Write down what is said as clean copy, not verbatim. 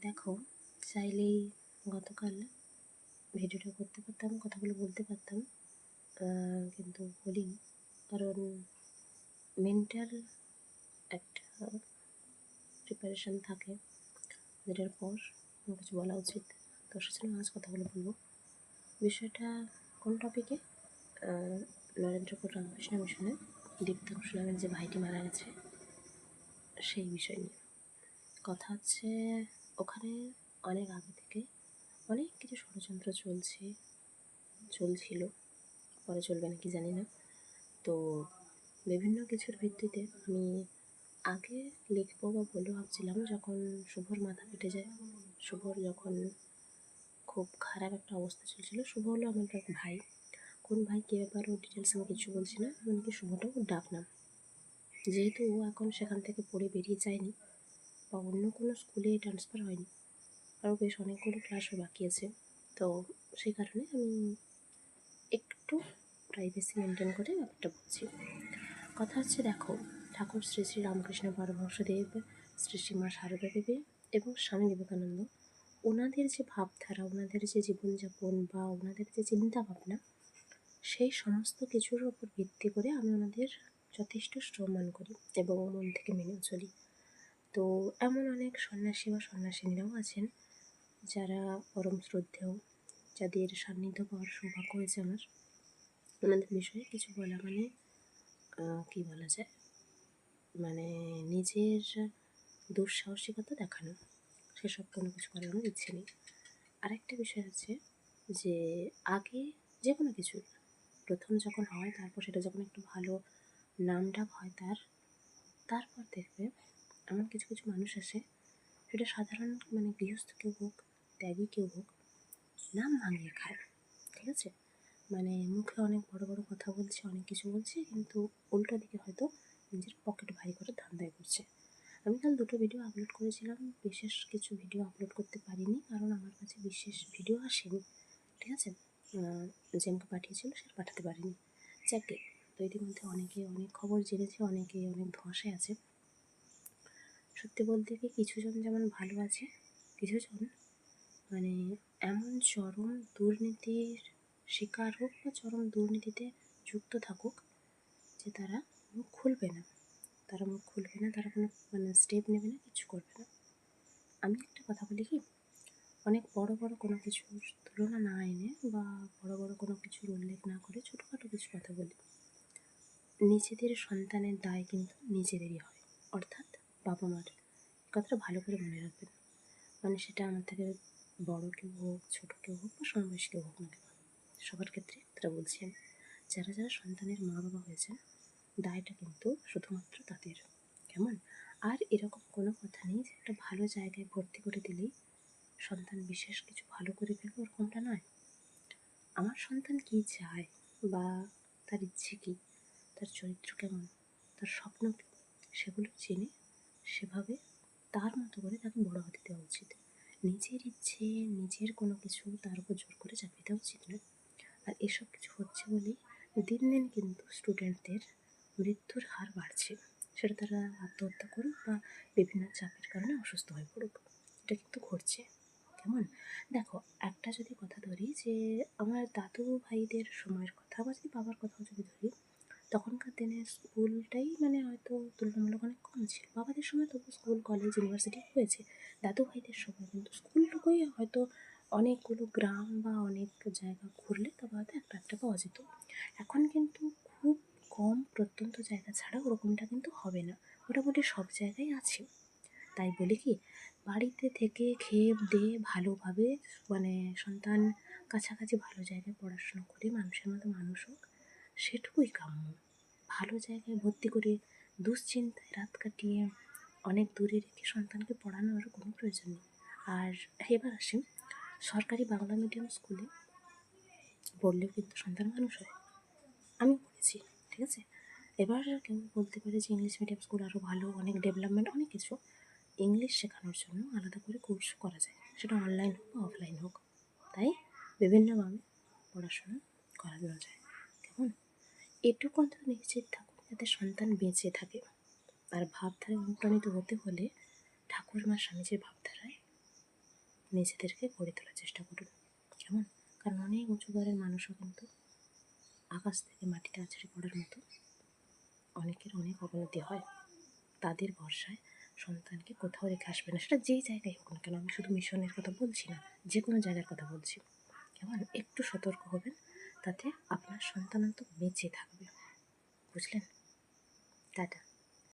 দেখো, চাইলেই গতকাল ভিডিওটা করতে পারতাম, কথাগুলো বলতে পারতাম, কিন্তু বলিনি। কারণ মেন্টাল একটা প্রিপারেশান থাকে, যেটার পর আমার কিছু বলা উচিত। তো সেজন্য আজ কথাগুলো বলবো। বিষয়টা কোন টপিকে? নরেন্দ্রপুর রামকৃষ্ণ মিশনে দীপ্তাংশু নামের যে ভাইটি মারা গেছে সেই বিষয় নিয়ে কথা হচ্ছে। ওখানে অনেক আগে থেকে অনেক কিছু ষড়যন্ত্র চলছিল, পরে চলবে নাকি জানি না। তো বিভিন্ন কিছুর ভিত্তিতে আমি আগে লিখবো বা বলবো ভাবছিলাম, যখন শুভর মাথা ফেটে যায়, শুভর যখন খুব খারাপ একটা অবস্থা চলছিল। শুভ হলো আমার এক ভাই, কোন ভাই কে ব্যাপার ও ডিটেলস আমি কিছু বলছি না, এমনকি শুভটাও ডাক নাম। যেহেতু ও এখন সেখান থেকে পড়ে বেরিয়ে যায়নি বা অন্য কোনো স্কুলে ট্রান্সফার হয়নি, আরও বেশ অনেকগুলো ক্লাসও বাকি আছে, তো সেই কারণে আমি একটু প্রাইভেসি মেনটেন করে ব্যাপারটা বলছি। কথা হচ্ছে, দেখো, ঠাকুর শ্রী শ্রী রামকৃষ্ণ পরমহংসদেব, শ্রী শ্রী মা সারদা দেবী এবং স্বামী বিবেকানন্দ, ওনাদের যে ভাবধারা, ওনাদের যে জীবনযাপন বা ওনাদের যে চিন্তা ভাবনা, সেই সমস্ত কিছুর ওপর ভিত্তি করে আমি ওনাদের যথেষ্ট সম্মান করি এবং মন থেকে মেনেও চলি। তো এমন অনেক সন্ন্যাসী বা সন্ন্যাসিনীরাও আছেন যারা পরম শ্রদ্ধেয়, যাদের সান্নিধ্য পাওয়ার সৌভাগ্য হয়েছে আমার। ওনাদের বিষয়ে কিছু বলা মানে কী বলা যায়, মানে নিজের দুঃসাহসিকতা দেখানো, সেসব কোনো কিছু করার আমার ইচ্ছে নেই। আরেকটা বিষয় আছে যে আগে যে কোনো কিছু প্রথম যখন হয়, তারপর সেটা যখন একটু ভালো নাম ডাক হয় তারপর দেখবে এমন কিছু কিছু মানুষ আসে, সেটা সাধারণ মানে গৃহস্থ কেউ হোক, ত্যাগী কেউ হোক, নাম ভাঙিয়ে খায়। ঠিক আছে, মানে মুখে অনেক বড় বড় কথা বলছে, অনেক কিছু বলছে, কিন্তু উল্টো দিকে হয়তো নিজের পকেট ভারী করে ধান্দায় করছে। আমি কাল 2টো ভিডিও আপলোড করেছিলাম, বিশেষ কিছু ভিডিও আপলোড করতে পারিনি কারণ আমার কাছে বিশেষ ভিডিও আসেনি। ঠিক আছে, যে আমাকে পাঠিয়েছিল সেটা পাঠাতে পারিনি। যাকে তো ইতিমধ্যে অনেকে অনেক খবর জেনেছে, অনেকে অনেক ধোঁয়াশায় আছে। সত্যি বলতে কি, কিছুজন যেমন ভালো আছে, কিছুজন মানে এমন চরম দুর্নীতির শিকার হোক বা চরম দুর্নীতিতে যুক্ত থাকুক যে তারা মুখ খুলবে না, তারা কোনো মানে স্টেপ নেবে না, কিছু করবে না। আমি একটা কথা বলি কি, অনেক বড় বড় কোনো কিছুর তুলনা না এনে বা বড় বড় কোনো কিছুর উল্লেখ না করে ছোটোখাটো কিছু কথা বলি। নিজেদের সন্তানের দায় কিন্তু নিজেদেরই হয়, অর্থাৎ বাবা মার। কথাটা ভালো করে মনে রাখবেন। মানে সেটা আমার থেকে বড় কেউ হোক, ছোটো কেউ হোক বা সমবয়সী কেউ হোক না কেন, সবার ক্ষেত্রে কথাটা বলছি আমি। যারা যারা সন্তানের মা বাবা হয়েছে, দায়টা কিন্তু শুধুমাত্র তাদের। কেমন? আর এরকম কোনো কথা নেই যে একটা ভালো জায়গায় ভর্তি করে দিলেই সন্তান বিশেষ কিছু ভালো করে ফেলবে, ওরকমটা নয়। আমার সন্তান কী চায় বা তার ইচ্ছে কী, তার চরিত্র কেমন, তার স্বপ্ন কী, সেগুলো জেনে সেভাবে তার মতো করে তাকে বড় হতে দেওয়া উচিত। নিজের ইচ্ছে, নিজের কোনো কিছু তার উপর জোর করে চাপিয়ে দেওয়া উচিত নয়। আর এসব কিছু হচ্ছে বলেই দিন দিন কিন্তু স্টুডেন্টদের মৃত্যুর হার বাড়ছে। সেটা তারা আত্মহত্যা করুক বা বিভিন্ন চাপের কারণে অসুস্থ হয়ে পড়ুক, এটা কিন্তু ঘটছে। কেমন? দেখো, একটা যদি কথা ধরি যে আমার দাদু ভাইদের সময়ের কথা বা যদি বাবার কথাও যদি ধরি, তখনকার দিনে স্কুলটাই মানে হয়তো তুলনামূলক অনেক কম ছিল। বাবাদের সময় তবু স্কুল, কলেজ, ইউনিভার্সিটি হয়েছে। দাদু ভাইদের সময় কিন্তু স্কুলটুকুই হয়তো অনেকগুলো গ্রাম বা অনেক জায়গা ঘুরলে তবে হয়তো একটা একটা পাওয়া যেত। এখন কিন্তু খুব কম প্রত্যন্ত জায়গা ছাড়া ওরকমটা কিন্তু হবে না, মোটামুটি সব জায়গায় আছে। তাই বলি কি, বাড়িতে থেকে খেয়ে দিয়ে ভালোভাবে মানে সন্তান কাছাকাছি ভালো জায়গায় পড়াশুনো করে মানুষের মতো মানুষ হোক, সেটুকুই কাম্য। ভালো জায়গায় ভর্তি করে দুশ্চিন্তায় রাত কাটিয়ে অনেক দূরে রেখে সন্তানকে পড়ানোর কোনো প্রয়োজন নেই। আর এবার আসি, সরকারি বাংলা মিডিয়াম স্কুলে পড়লেও কিন্তু সন্তান মানুষ হয়। আমি পড়েছি, ঠিক আছে। এবার কেউ বলতে পারে যে ইংলিশ মিডিয়াম স্কুল আরও ভালো, অনেক ডেভেলপমেন্ট, অনেক কিছু। ইংলিশ শেখানোর জন্য আলাদা করে কোর্স করা যায়, সেটা অনলাইন হোক বা অফলাইন হোক। তাই বিভিন্নভাবে পড়াশোনা করানো যায়। কেমন? এটুকু অন্তত নিশ্চিত থাকুন যাতে সন্তান বেঁচে থাকে। আর ভাবধারায় অনুপ্রাণিত হতে হলে ঠাকুর মা স্বামীজির ভাবধারায় নিজেদেরকে গড়ে তোলার চেষ্টা করুন, কেমন? কারণ অনেক উঁচু ঘরের মানুষও কিন্তু আকাশ থেকে মাটিতে আছড়ে পড়ার মতো অনেকের অনেক অবনতি হয়। তাদের ভরসায় সন্তানকে কোথাও রেখে আসবে না, সেটা যেই জায়গায় হোক না কেন। আমি শুধু মিশনের কথা বলছি না, যে কোনো জায়গার কথা বলছি, কেমন? একটু সতর্ক হবেন, তাতে আপনার সন্তান তো বেঁচে থাকবে। বুঝলেন? টাটা।